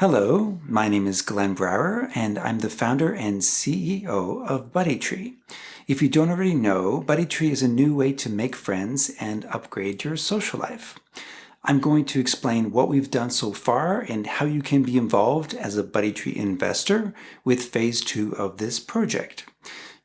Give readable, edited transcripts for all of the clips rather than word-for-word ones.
Hello, my name is Glenn Brower, and I'm the founder and CEO of Buddytree. If you don't already know, Buddytree is a new way to make friends and upgrade your social life. I'm going to explain what we've done so far and how you can be involved as a Buddytree investor with phase 2 of this project.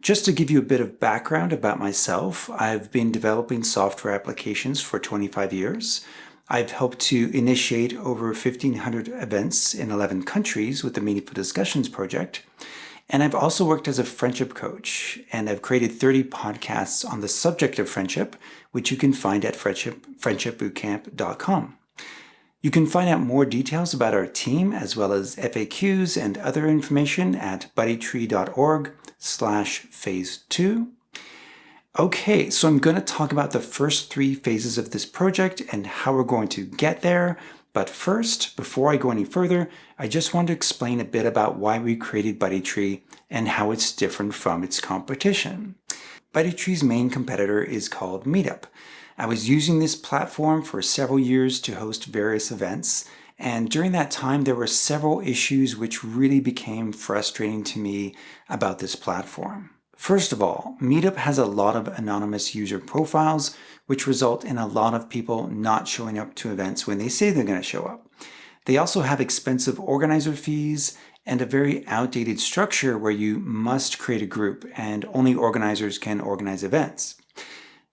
Just to give you a bit of background about myself, I've been developing software applications for 25 years. I've helped to initiate over 1,500 events in 11 countries with the Meaningful Discussions project. And I've also worked as a friendship coach, and I've created 30 podcasts on the subject of friendship, which you can find at friendshipbootcamp.com. You can find out more details about our team as well as FAQs and other information at buddytree.org/phase2. Okay, so I'm going to talk about the first 3 phases of this project and how we're going to get there. But first, before I go any further, I just want to explain a bit about why we created Buddytree and how it's different from its competition. Buddytree's main competitor is called Meetup. I was using this platform for several years to host various events, and during that time there were several issues which really became frustrating to me about this platform. First of all, Meetup has a lot of anonymous user profiles, which result in a lot of people not showing up to events when they say they're going to show up. They also have expensive organizer fees and a very outdated structure where you must create a group and only organizers can organize events.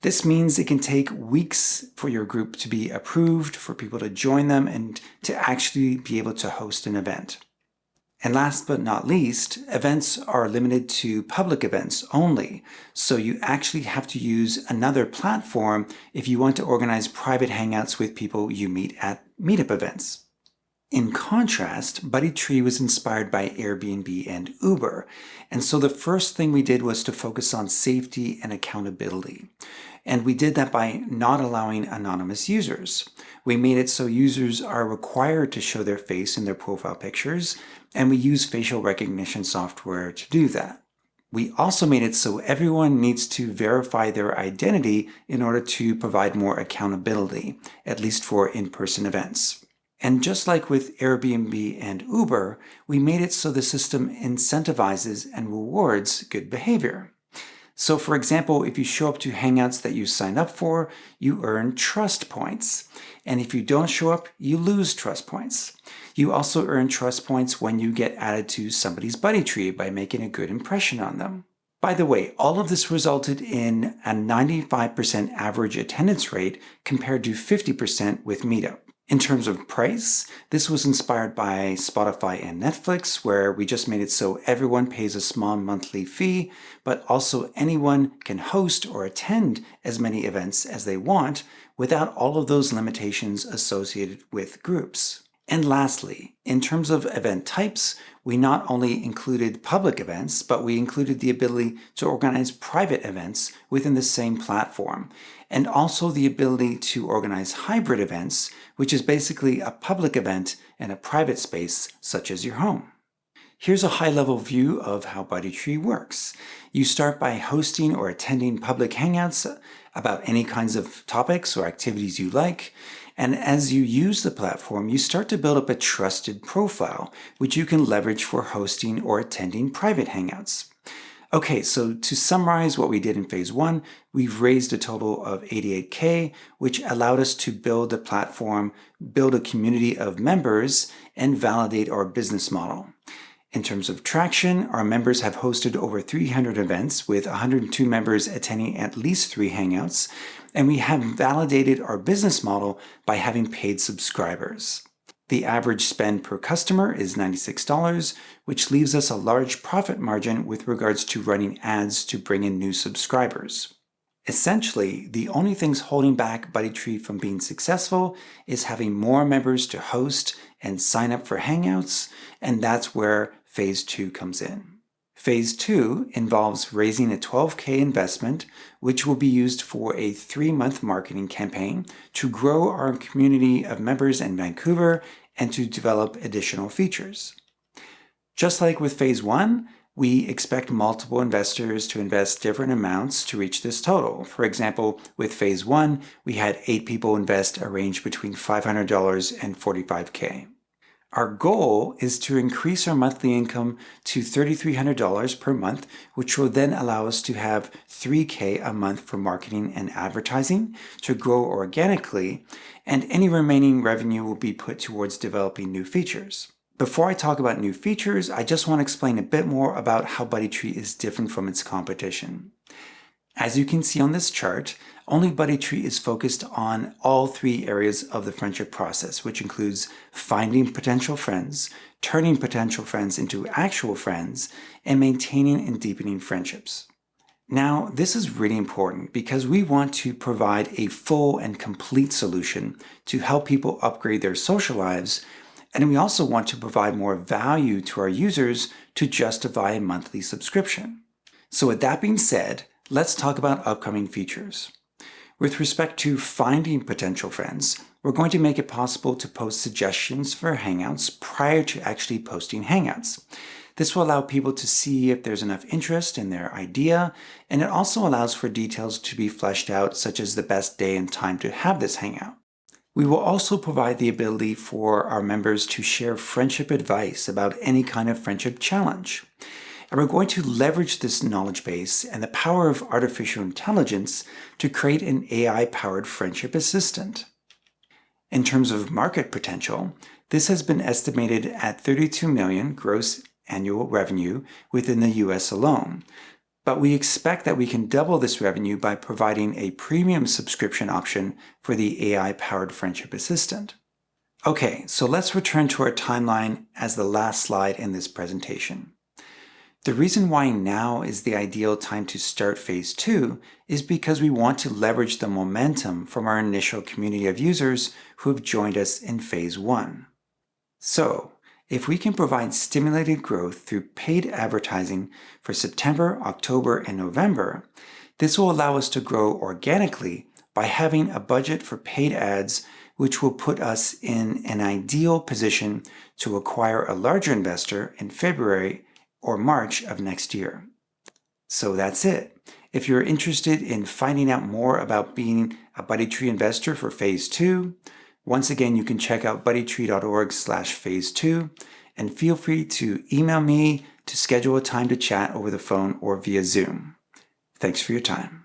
This means it can take weeks for your group to be approved, for people to join them, and to actually be able to host an event. And last but not least, events are limited to public events only, so you actually have to use another platform if you want to organize private hangouts with people you meet at meetup events. In contrast, Buddytree was inspired by Airbnb and Uber, and so the first thing we did was to focus on safety and accountability. And we did that by not allowing anonymous users. We made it so users are required to show their face in their profile pictures, and we use facial recognition software to do that. We also made it so everyone needs to verify their identity in order to provide more accountability, at least for in-person events. And just like with Airbnb and Uber, we made it so the system incentivizes and rewards good behavior. So for example, if you show up to hangouts that you sign up for, you earn trust points. And if you don't show up, you lose trust points. You also earn trust points when you get added to somebody's Buddytree by making a good impression on them. By the way, all of this resulted in a 95% average attendance rate compared to 50% with Meetup. In terms of price, this was inspired by Spotify and Netflix, where we just made it so everyone pays a small monthly fee, but also anyone can host or attend as many events as they want without all of those limitations associated with groups. And lastly, in terms of event types, we not only included public events, but we included the ability to organize private events within the same platform, and also the ability to organize hybrid events, which is basically a public event and a private space, such as your home. Here's a high-level view of how Buddytree works. You start by hosting or attending public hangouts about any kinds of topics or activities you like. And as you use the platform, you start to build up a trusted profile, which you can leverage for hosting or attending private hangouts. Okay, so to summarize what we did in phase 1, we've raised a total of $88K, which allowed us to build the platform, build a community of members, and validate our business model. In terms of traction, our members have hosted over 300 events with 102 members attending at least 3 hangouts, and we have validated our business model by having paid subscribers. The average spend per customer is $96, which leaves us a large profit margin with regards to running ads to bring in new subscribers. Essentially, the only things holding back Buddytree from being successful is having more members to host and sign up for hangouts, and that's where phase 2 comes in. Phase 2 involves raising a $12K investment, which will be used for a 3-month marketing campaign to grow our community of members in Vancouver and to develop additional features. Just like with phase 1, we expect multiple investors to invest different amounts to reach this total. For example, with phase 1, we had 8 people invest a range between $500 and $45K. Our goal is to increase our monthly income to $3,300 per month, which will then allow us to have $3,000 a month for marketing and advertising to grow organically, and any remaining revenue will be put towards developing new features. Before I talk about new features, I just want to explain a bit more about how Buddytree is different from its competition. As you can see on this chart, only Buddytree is focused on all three areas of the friendship process, which includes finding potential friends, turning potential friends into actual friends, and maintaining and deepening friendships. Now, this is really important because we want to provide a full and complete solution to help people upgrade their social lives, and we also want to provide more value to our users to justify a monthly subscription. So with that being said, let's talk about upcoming features. With respect to finding potential friends, we're going to make it possible to post suggestions for Hangouts prior to actually posting Hangouts. This will allow people to see if there's enough interest in their idea, and it also allows for details to be fleshed out, such as the best day and time to have this Hangout. We will also provide the ability for our members to share friendship advice about any kind of friendship challenge. And we're going to leverage this knowledge base and the power of artificial intelligence to create an AI-powered friendship assistant. In terms of market potential, this has been estimated at 32 million gross annual revenue within the US alone. But we expect that we can double this revenue by providing a premium subscription option for the AI-powered friendship assistant. Okay, so let's return to our timeline as the last slide in this presentation. The reason why now is the ideal time to start Phase 2 is because we want to leverage the momentum from our initial community of users who have joined us in Phase 1. So, if we can provide stimulated growth through paid advertising for September, October, and November, this will allow us to grow organically by having a budget for paid ads, which will put us in an ideal position to acquire a larger investor in February or March of next year. So that's it. If you're interested in finding out more about being a Buddytree investor for Phase 2, once again, you can check out buddytree.org/phase2 and feel free to email me to schedule a time to chat over the phone or via Zoom. Thanks for your time.